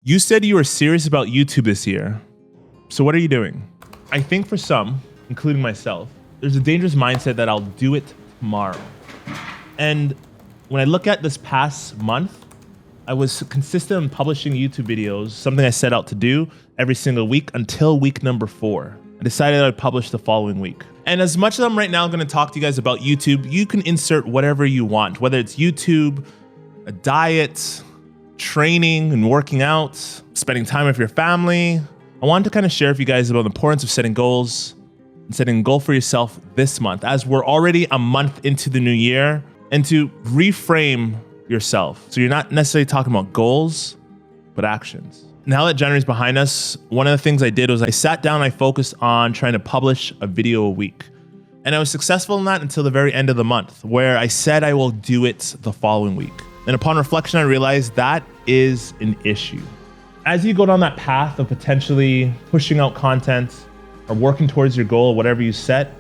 You said you were serious about YouTube this year. So what are you doing? I think for some, including myself, there's a dangerous mindset that I'll do it tomorrow. And when I look at this past month, I was consistent in publishing YouTube videos, something I set out to do every single week until week number 4. I decided I'd publish the following week. And as much as I'm right now going to talk to you guys about YouTube, you can insert whatever you want, whether it's YouTube, a diet, training and working out, spending time with your family. I wanted to kind of share with you guys about the importance of setting goals and setting a goal for yourself this month, as we're already a month into the new year, and to reframe yourself. So you're not necessarily talking about goals, but actions. Now that January's behind us, one of the things I did was I sat down, I focused on trying to publish a video a week. And I was successful in that until the very end of the month, where I said I will do it the following week. And upon reflection, I realized that is an issue. As you go down that path of potentially pushing out content or working towards your goal, whatever you set,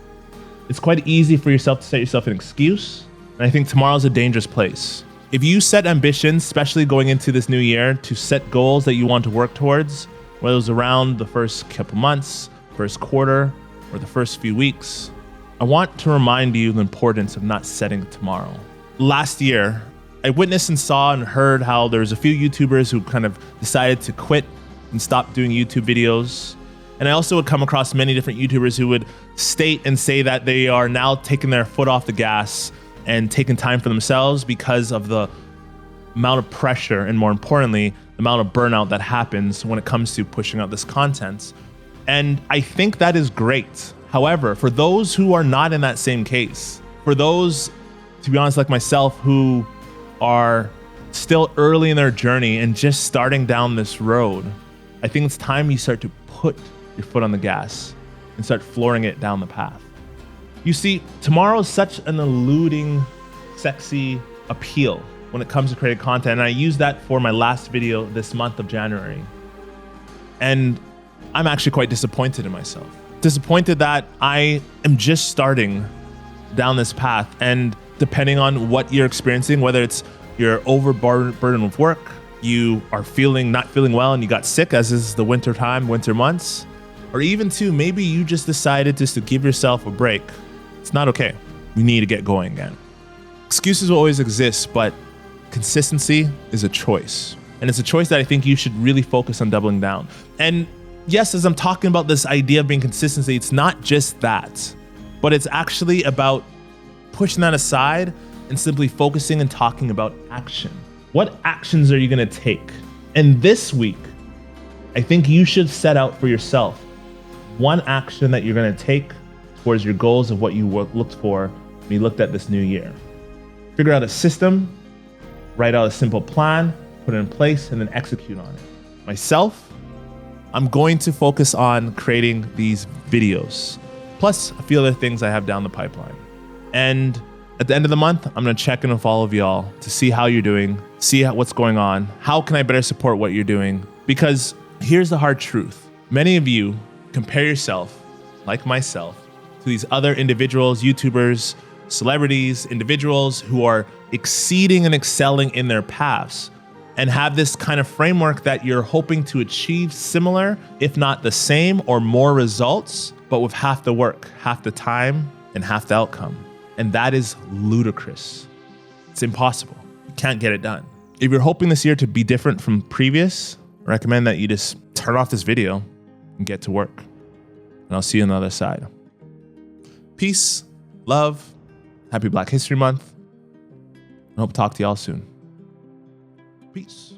it's quite easy for yourself to set yourself an excuse. And I think tomorrow's a dangerous place. If you set ambitions, especially going into this new year, to set goals that you want to work towards, whether it was around the first couple months, first quarter, or the first few weeks, I want to remind you the importance of not setting tomorrow. Last year, I witnessed and saw and heard how there's a few YouTubers who kind of decided to quit and stop doing YouTube videos. And I also would come across many different YouTubers who would state and say that they are now taking their foot off the gas and taking time for themselves because of the amount of pressure and, more importantly, the amount of burnout that happens when it comes to pushing out this content. And I think that is great. However, for those who are not in that same case, for those, to be honest, like myself, who are still early in their journey and just starting down this road, I think it's time you start to put your foot on the gas and start flooring it down the path. You see, tomorrow is such an eluding, sexy appeal when it comes to creating content. And I used that for my last video this month of January. And I'm actually quite disappointed in myself. Disappointed that I am just starting down this path, and depending on what you're experiencing, whether it's you're overburdened with work, you are not feeling well and you got sick, as is the winter months, or even too, maybe you just decided just to give yourself a break. It's not okay. You need to get going again. Excuses will always exist, but consistency is a choice. And it's a choice that I think you should really focus on doubling down. And yes, as I'm talking about this idea of being consistency, it's not just that, but it's actually about pushing that aside and simply focusing and talking about action. What actions are you gonna take? And this week, I think you should set out for yourself one action that you're gonna take towards your goals of what you looked for when you looked at this new year. Figure out a system, write out a simple plan, put it in place, and then execute on it. Myself, I'm going to focus on creating these videos, plus a few other things I have down the pipeline. And at the end of the month, I'm gonna check in with all of y'all to see how you're doing, see what's going on, how can I better support what you're doing? Because here's the hard truth. Many of you compare yourself, like myself, to these other individuals, YouTubers, celebrities, individuals who are exceeding and excelling in their paths, and have this kind of framework that you're hoping to achieve similar, if not the same or more results, but with half the work, half the time, and half the outcome. And that is ludicrous. It's impossible. You can't get it done. If you're hoping this year to be different from previous, I recommend that you just turn off this video and get to work. And I'll see you on the other side. Peace, love, happy Black History Month. I hope to talk to y'all soon. Peace.